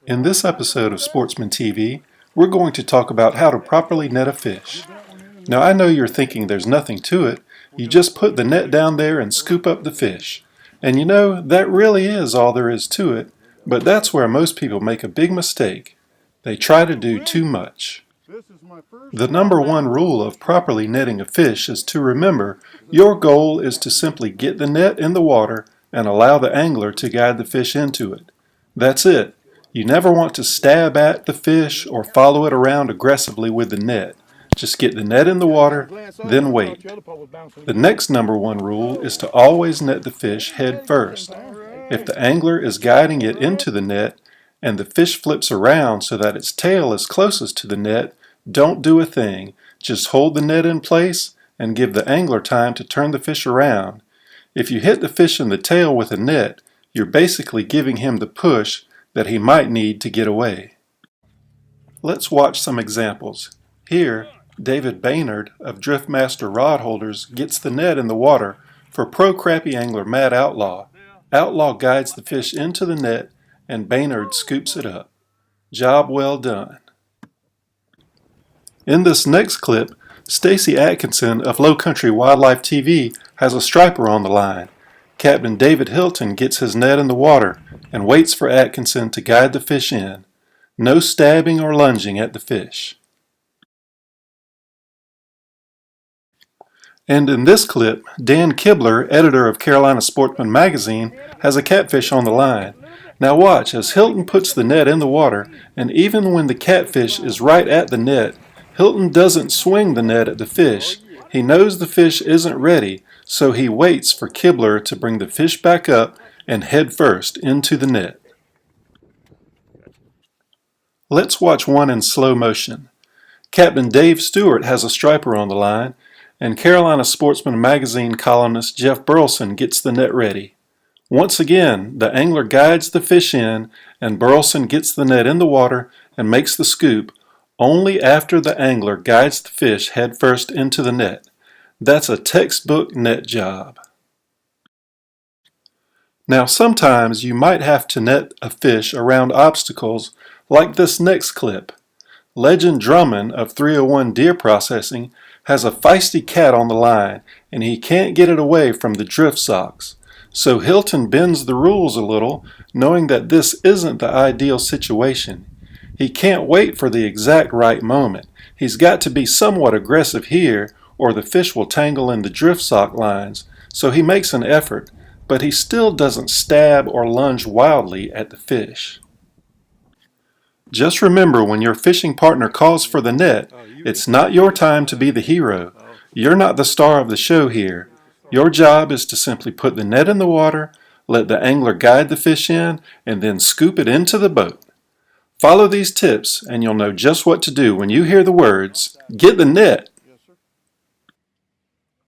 In this episode of Sportsman TV, we're going to talk about how to properly net a fish. Now I know you're thinking there's nothing to it. You just put the net down there and scoop up the fish. And you know, that really is all there is to it, but that's where most people make a big mistake. They try to do too much. The number one rule of properly netting a fish is to remember your goal is to simply get the net in the water and allow the angler to guide the fish into it. That's it. You never want to stab at the fish or follow it around aggressively with the net. Just get the net in the water, then wait. The next number one rule is to always net the fish head first. If the angler is guiding it into the net and the fish flips around so that its tail is closest to the net, don't do a thing. Just hold the net in place and give the angler time to turn the fish around. If you hit the fish in the tail with a net, you're basically giving him the push that he might need to get away. Let's watch some examples. Here, David Baynard of Driftmaster Rod Holders gets the net in the water for pro crappie angler Matt Outlaw. Outlaw guides the fish into the net and Baynard scoops it up. Job well done. In this next clip, Stacy Atkinson of Low Country Wildlife TV has a striper on the line. Captain David Hilton gets his net in the water and waits for Atkinson to guide the fish in. No stabbing or lunging at the fish. And in this clip, Dan Kibler, editor of Carolina Sportsman magazine, has a catfish on the line. Now watch as Hilton puts the net in the water, and even when the catfish is right at the net, Hilton doesn't swing the net at the fish. He knows the fish isn't ready, so he waits for Kibler to bring the fish back up and head first into the net. Let's watch one in slow motion. Captain Dave Stewart has a striper on the line, and Carolina Sportsman magazine columnist Jeff Burleson gets the net ready. Once again, the angler guides the fish in, and Burleson gets the net in the water and makes the scoop only after the angler guides the fish head first into the net. That's a textbook net job. Now sometimes you might have to net a fish around obstacles like this next clip. Legend Drummond of 301 Deer Processing has a feisty cat on the line and he can't get it away from the drift socks. So Hilton bends the rules a little, knowing that this isn't the ideal situation. He can't wait for the exact right moment. He's got to be somewhat aggressive here or the fish will tangle in the drift sock lines, so he makes an effort, but he still doesn't stab or lunge wildly at the fish. Just remember, when your fishing partner calls for the net, it's not your time to be the hero. You're not the star of the show here. Your job is to simply put the net in the water, let the angler guide the fish in, and then scoop it into the boat. Follow these tips and you'll know just what to do when you hear the words, "Get the net!"